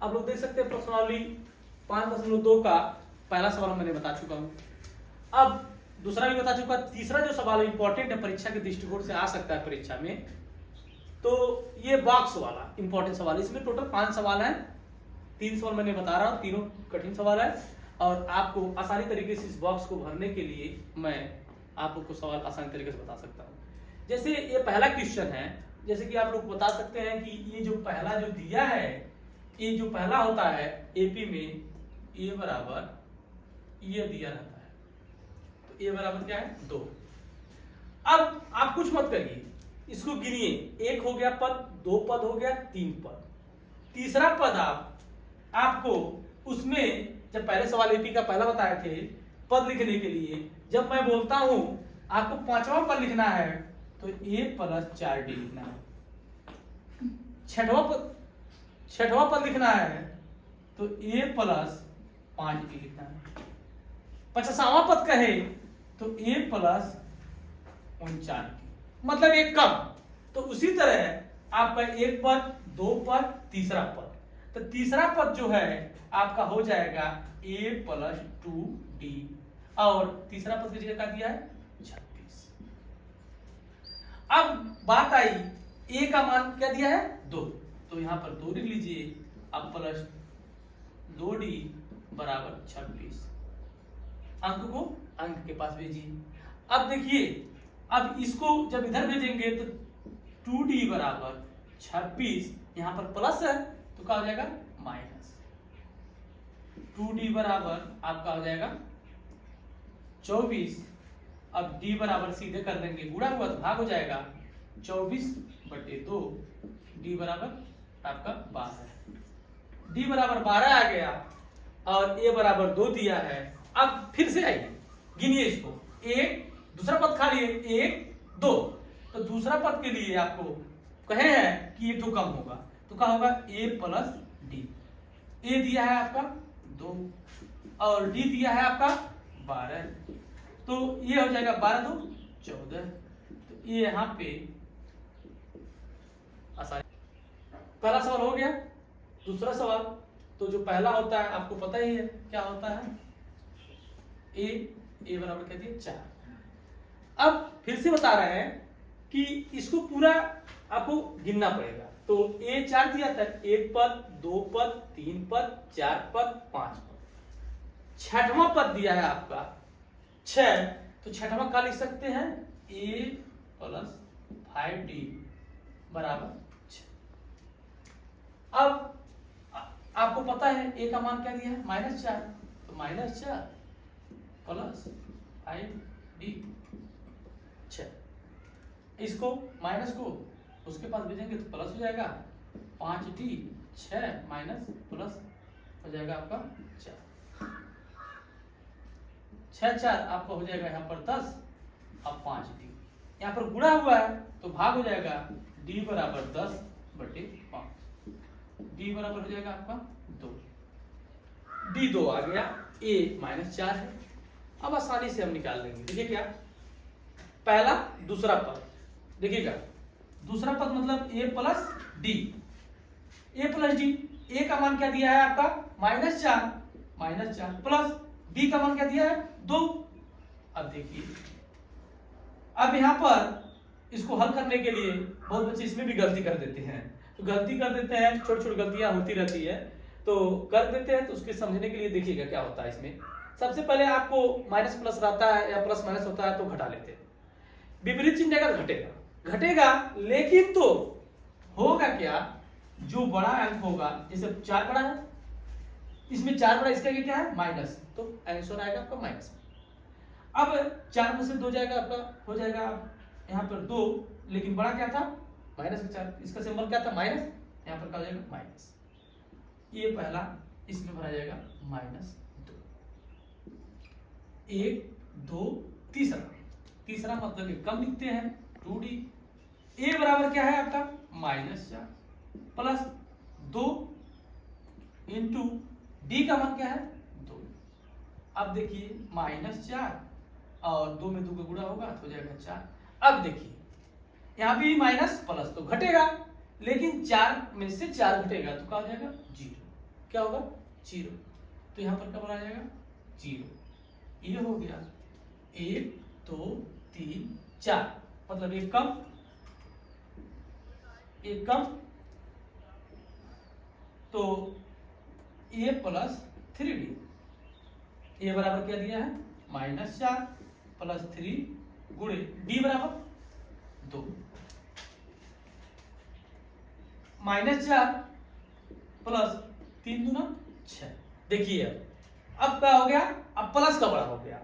आप लोग देख सकते हैं प्रश्नावली 5.2 का पहला सवाल मैंने बता चुका हूं। अब दूसरा भी बता चुका। तीसरा जो सवाल इंपॉर्टेंट है, परीक्षा के दृष्टिकोण से आ सकता है परीक्षा में, तो ये बॉक्स वाला इंपॉर्टेंट सवाल। इसमें टोटल 5 सवाल हैं। 3 सवाल मैंने बता रहा हूँ, तीनों कठिन सवाल है और आपको आसानी तरीके से इस बॉक्स को भरने के लिए मैं आपको सवाल आसानी तरीके से बता सकता हूँ। जैसे ये पहला क्वेश्चन है, जैसे कि आप लोग बता सकते हैं कि ये जो पहला जो दिया है, ये जो पहला होता है एपी में ए बराबर ये दिया रहता है, तो ए बराबर क्या है 2। अब आप कुछ मत करिए, इसको गिनिए। 1 हो गया पद, 2 पद हो गया, 3 पद। तीसरा पद आपको उसमें जब पहले सवाल एपी का पहला बताए थे पद लिखने के लिए, जब मैं बोलता हूं आपको 5वां पद लिखना है तो a + 4d लिखना है। छठवां पद लिखना है तो a + 5d लिखना है। 50वां पद कहे तो a + 49d, मतलब एक कम। तो उसी तरह आपका 1 पद, 2 पद, तीसरा पद, तो तीसरा पद जो है आपका हो जाएगा a + 2d और तीसरा पद की जगह क्या दिया है 36। अब बात आई a का मान क्या दिया है 2, तो यहां पर 2 लिख लीजिए। अब प्लस 2d बराबर 26। अंक को अंक के पास भेजिए। अब देखिए, अब इसको जब इधर भेजेंगे तो 2d बराबर 26, यहां पर प्लस है तो क्या हो जाएगा माइनस। 2d बराबर आपका हो जाएगा 24। अब d बराबर सीधे कर देंगे, गुणा हुआ तो भाग हो जाएगा 24/2, d बराबर आपका 12। d बराबर 12 आ गया और a बराबर 2 दिया है। अब फिर से आइए, गिनिए इसको। 1, दूसरा पद खा लिए 1, 2, तो दूसरा पद के लिए आपको कहे हैं कि ये तो कम होगा, तो क्या होगा a + d। a दिया है आपका 2 और d दिया है आपका 12, तो ये हो जाएगा 12 2 14। तो ये यहां पे आसानी। पहला सवाल हो गया। दूसरा सवाल तो जो पहला होता है आपको पता ही है क्या होता है, a बराबर क्या दिया 4। अब फिर से बता रहे हैं कि इसको पूरा आपको गिनना पड़ेगा। तो a 4 दिया था, 1 पद, 2 पद, 3 पद, 4 पद, 5 पद। छठवां पद दिया है आपका 6, तो छठवां का लिख सकते हैं a + 5d बराबर 6। अब आपको पता है a का मान क्या दिया है -4, तो -4 + 5d 6। इसको माइनस को उसके पास भेजेंगे तो प्लस हो जाएगा 5d, 6 माइनस प्लस हो जाएगा आपका 4। 6 4 आपका हो जाएगा यहाँ पर 10। अब 5d यहाँ पर गुणा हुआ है तो भाग हो जाएगा d बराबर 10/5। d बराबर हो जाएगा आपका 2। d 2 आ गया, a -4 है। अब आसानी से हम निकाल लेंगे। देखिए क्या पहला दूसरा पद, देखिएगा दूसरा पद मतलब a + d। a + d, a का मान क्या दिया है आपका -4 प्लस d का मान क्या दिया है 2। अब देखिए, अब यहां पर इसको हल करने के लिए बहुत बच्चे इसमें भी गलती कर देते हैं, तो गलती कर देते हैं, छोटी छोटी गलतियां होती रहती है तो कर देते हैं। तो उसके समझने के लिए देखिएगा क्या होता है इसमें। सबसे पहले आपको माइनस प्लस रहता है या प्लस माइनस होता है तो घटा लेते हैं। विपरीत चिन्ह जाएगा घटेगा, लेकिन तो होगा क्या, जो बड़ा अंक होगा, जैसे 4 बड़ा है, इसमें 4 बड़ा, इसका क्या है माइनस, तो आंसर आएगा आपका माइनस। अब 4 में से 2 जाएगा, आपका हो जाएगा यहाँ पर 2, लेकिन बड़ा क्या था -4, इसका सिंबल क्या था माइनस, यहाँ पर क्या हो जाएगा माइनस। ये पहला, इसमें भरा जाएगा -2। 1 2 तीसरा मतलब कि कम लिखते हैं 2d। a बराबर क्या है आपका -4 प्लस 2 इंटू d का मान क्या है 2। अब देखिए -4 और 2 में 2 का गुणा होगा तो हो जाएगा 4। अब देखिए यहाँ भी माइनस प्लस तो घटेगा, लेकिन 4 में से 4 घटेगा तो क्या हो जाएगा 0। क्या होगा 0, तो यहाँ पर क्या आ जाएगा 0। ये हो गया 1 2 3 4, मतलब एक कम तो a प्लस 3d, a बराबर क्या दिया है -4 प्लस 3 गुणे d बराबर 2, -4 प्लस 3 दूना 6। देखिए अब क्या हो गया, अब प्लस का बड़ा हो गया,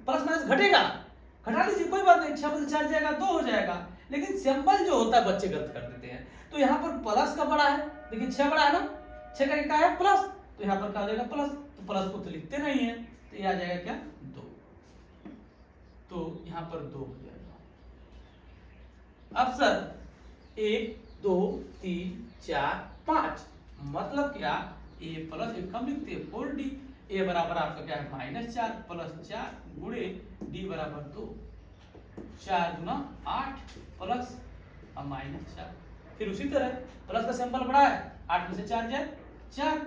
प्लस माइनस घटेगा, घटा लीजिए कोई बात नहीं, 6 में से 4 जाएगा 2 हो जाएगा, लेकिन सिंबल जो होता है बच्चे गलत कर देते हैं। तो यहाँ पर प्लस का बड़ा है, लेकिन 6 बड़ा है ना, 6 का क्या है प्लस, तो यहाँ पर क्या हो जाएगा प्लस, तो प्लस को तो लिखते नहीं है, तो ये आ जाएगा क्या 2, तो यहाँ पर 2 हो जाएगा। अब सर 1 2 3 4 5, मतलब क्या a प्लस एक कम लिखते हैं 4d, a बराबर आपका क्या है -4 प्लस 4 गुणे d बराबर 2, 4 गुना 8 प्लस -4। फिर उसी तरह प्लस का सिंबल बड़ा है, 8 में से 4 जाए 4,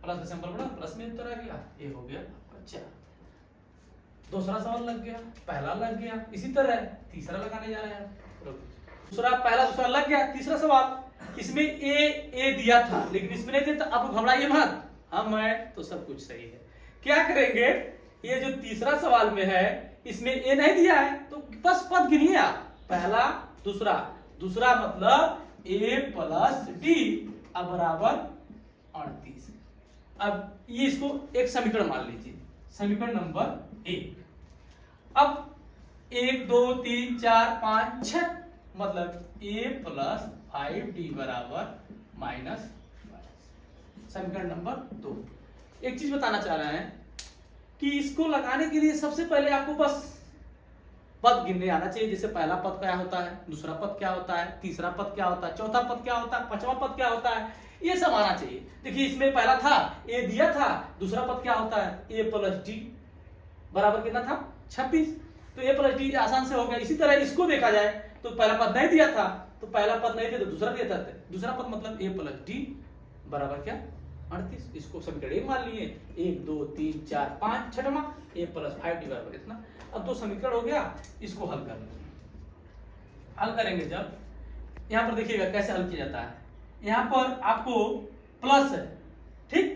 प्लस का सिंबल बड़ा, प्लस में उत्तर आ गया, ये हो गया आपका 4। दूसरा सवाल लग गया, पहला लग गया, इसी तरह तीसरा लगाने जा रहे हैं। दूसरा लग गया, तीसरा सवाल, इसमें ए दिया था लेकिन इसमें नहीं दिया, तो अब घबराइए मत, हम है तो सब कुछ सही है। क्या करेंगे, ये जो तीसरा सवाल में है इसमें ए नहीं दिया है, तो बस पद गिनिए आप, पहला दूसरा मतलब a प्लस डी बराबर 38। अब ये इसको एक समीकरण मान लीजिए, समीकरण नंबर 1। अब 1 2 3 4 5 6, मतलब a प्लस 5d बराबर -5। समीकरण नंबर 2। एक चीज बताना चाह रहे हैं कि इसको लगाने के लिए सबसे पहले आपको बस पद गिनने आना चाहिए, जैसे पहला पद क्या होता है, दूसरा पद क्या होता है, तीसरा पद क्या होता है, चौथा पद क्या होता है, पांचवा पद क्या होता है, ये सब आना चाहिए। देखिए इसमें पहला था a दिया था, दूसरा पद क्या होता है a प्लस डी बराबर कितना था 26, तो a प्लस डी आसान से हो गया। इसी तरह इसको देखा जाए तो पहला पद नहीं दिया था, तो पहला पद नहीं दिया तो दूसरा दिया था, दूसरा पद मतलब a प्लस डी बराबर क्या 38। इसको समीकरण 1 मान लिए, 1 2 3 4 5 छठवां a प्लस 5d बराबर इतना। अब 2 समीकरण हो गया, इसको हल कर लेंगे। हल करेंगे जब, यहाँ पर देखिएगा कैसे हल किया जाता है। यहाँ पर आपको प्लस है, ठीक,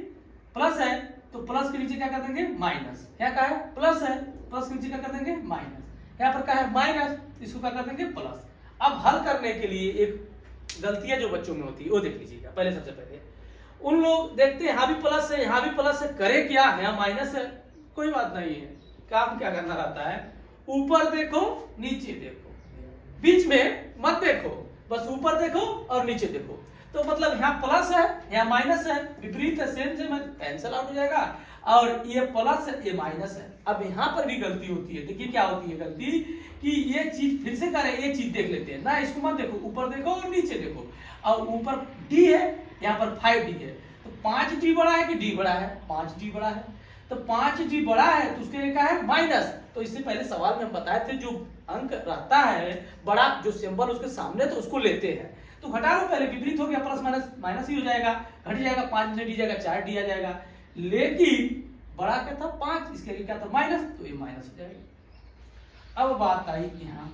प्लस है तो प्लस के नीचे क्या कर देंगे माइनस, यहाँ क्या है प्लस है, प्लस के नीचे क्या कर देंगे माइनस, यहाँ पर क्या है माइनस, इसको क्या कर देंगे प्लस। अब हल करने के लिए एक गलतियां जो बच्चों में होती है वो देख लीजिएगा। पहले सबसे पहले उन लोग देखते हैं यहाँ भी प्लस है यहाँ भी प्लस है, करे क्या, यहाँ माइनस है, कोई बात नहीं है, काम क्या करना रहता है, ऊपर देखो नीचे देखो, बीच में मत देखो, बस ऊपर देखो और नीचे देखो। तो मतलब यहाँ प्लस है यहाँ माइनस है, विपरीत है, सेम सेम है, कैंसिल आउट हो जाएगा, और ये प्लस है ये माइनस है। अब यहाँ पर भी गलती होती है, देखिए क्या होती है गलती कि ये चीज फिर से करें, ये चीज देख लेते हैं ना, इसको मत देखो, ऊपर देखो और नीचे देखो, और ऊपर डी है यहाँ पर 5d है, तो 5d बड़ा है कि d बड़ा है, 5d बड़ा है, तो 5d बड़ा है तो उसके लिए क्या है माइनस। तो इससे पहले सवाल में हम बताए थे जो अंक रहता है बड़ा, जो सिंबल उसके सामने तो उसको लेते हैं, तो घटा लो पहले, विपरीत हो गया, प्लस माइनस माइनस ही हो जाएगा, घट जाएगा, 5 में डी जाएगा 4d आ जाएगा, लेकिन बड़ा क्या था 5, इसके लिए क्या था माइनस, तो ये माइनस हो जाएगा। अब बात आई यहाँ,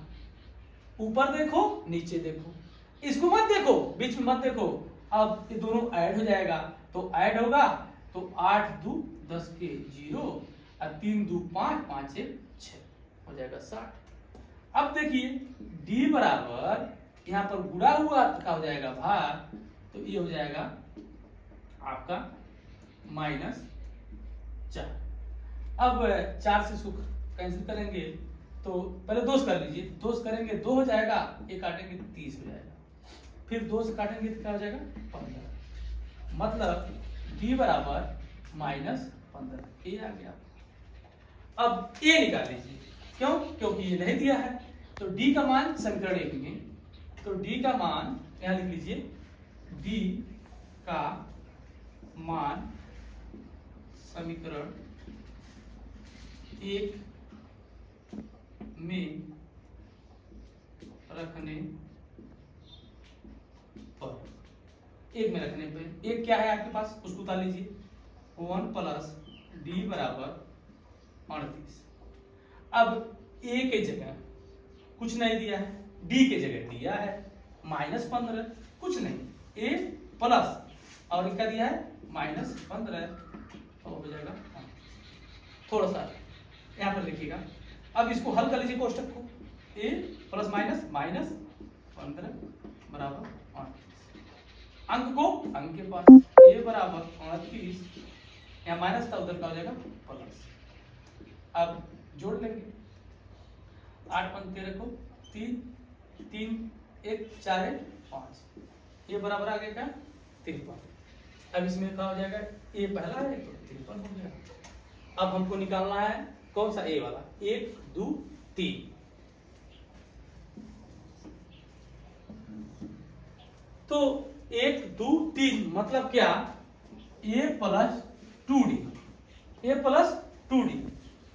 ऊपर देखो नीचे देखो, इसको मत देखो, बीच में मत देखो, अब ये दोनों ऐड हो जाएगा, तो ऐड होगा तो 8 2 10 के 0 और 3 2 5 5 1 6 हो जाएगा 60। अब देखिए d बराबर यहाँ पर गुणा हुआ तो क्या हो जाएगा भाग, तो ये हो जाएगा आपका -4। अब 4 से सुख कैंसिल करेंगे तो पहले 2 कर लीजिए, 2 करेंगे 2 हो जाएगा, ये काटेंगे 30 हो जाएगा, फिर 2 से काटेंगे तो क्या हो जाएगा 15, मतलब d बराबर -15, ये आ गया। अब a निकाल लीजिए, क्यों, क्योंकि ये नहीं दिया है, तो d का मान समीकरण 1 में, तो d का मान यहां लिख लीजिए, d का मान समीकरण 1 में रखने पर एक में रखने पे एक क्या है आपके पास उसको उतार लीजिए 1 प्लस डी बराबर 38। अब ए के जगह कुछ नहीं दिया है, डी के जगह दिया है -15, कुछ नहीं ए प्लस और क्या दिया है -15 तो हो जाएगा। थोड़ा सा यहाँ पर लिखिएगा। अब इसको हल कर लीजिए कोष्टक को, ए प्लस माइनस -15 बराबर 38। अंक को अंक के पास ए बराबर 38, यहाँ माइनस था उधर का हो जाएगा प्लस। अब जोड़ लेंगे 8 5 13 को 3 3 1 4 1 5, ये बराबर आ गया क्या 53। अब इसमें क्या हो जाएगा ए पहला है तो 53 हो गया। अब हमको निकालना है कौन सा ए वाला, 1 2 3। तो 1 2 3 मतलब क्या a plus 2d, a plus 2d।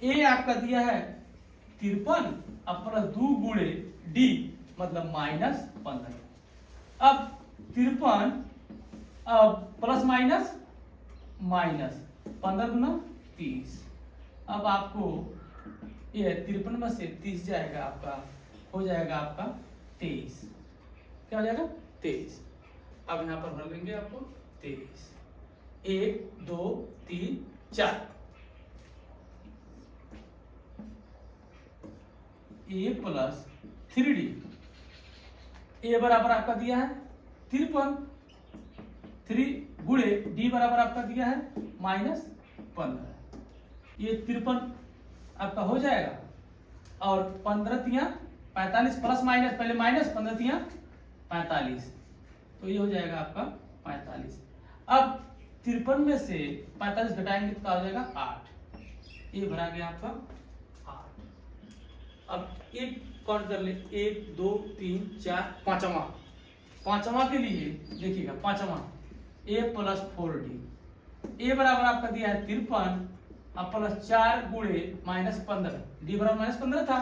ए आपका दिया है 53 अब प्लस 2 गुणे डी मतलब -15। अब 53 अब प्लस माइनस 15 गुना 30। अब आपको ये 53 में से 30 जाएगा आपका, हो जाएगा आपका 23। क्या हो जाएगा 23। अब यहाँ पर भर लेंगे आपको 23, 1 2 3 4। ए प्लस 3d, ए बराबर आपका दिया है 53, 3 गुणे डी बराबर आपका दिया है -15। ये 53 आपका हो जाएगा और 15 तिया 45 प्लस माइनस पहले माइनस 15 तिया 45 तो ये हो जाएगा आपका 45। अब 53 में से 45 घटाएंगे तो क्या हो जाएगा 8, ये भरा गया आपका 8। अब एक काउंट कर ले 1 2 3 4 पांचवा के लिए देखिएगा पांचवा a प्लस 4d, ए बराबर आपका दिया है 53 अब प्लस 4 गुणे -15, डी बराबर -15 था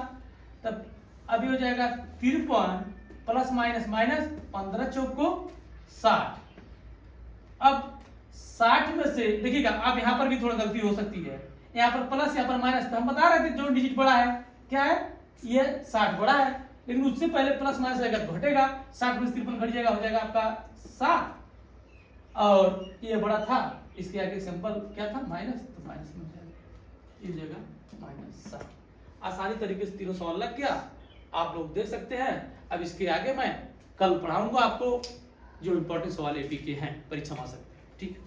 तब अभी हो जाएगा 53 प्लस माइनस 15 चौक को 60। अब 60 में से देखिएगा आप यहाँ पर भी थोड़ा गलती हो सकती है, यहाँ पर प्लस यहाँ पर माइनस, तो हम बता रहे थे जो डिजिट बड़ा है क्या है ये 60 बड़ा है, लेकिन उससे पहले प्लस माइनस रहेगा तो घटेगा, 60 में 53 घट जाएगा, हो जाएगा आपका 7 और ये बड़ा था इसके आगे सिंपल क्या था माइनस, तो माइनस में जाएगा इस जगह -7। आसानी तरीके से तीनों सवाल लग गया, आप लोग देख सकते हैं। अब इसके आगे मैं कल पढ़ाऊंगा आपको जो इंपॉर्टेंट सवाल एपी के हैं परीक्षा में आ सकते हैं। ठीक है।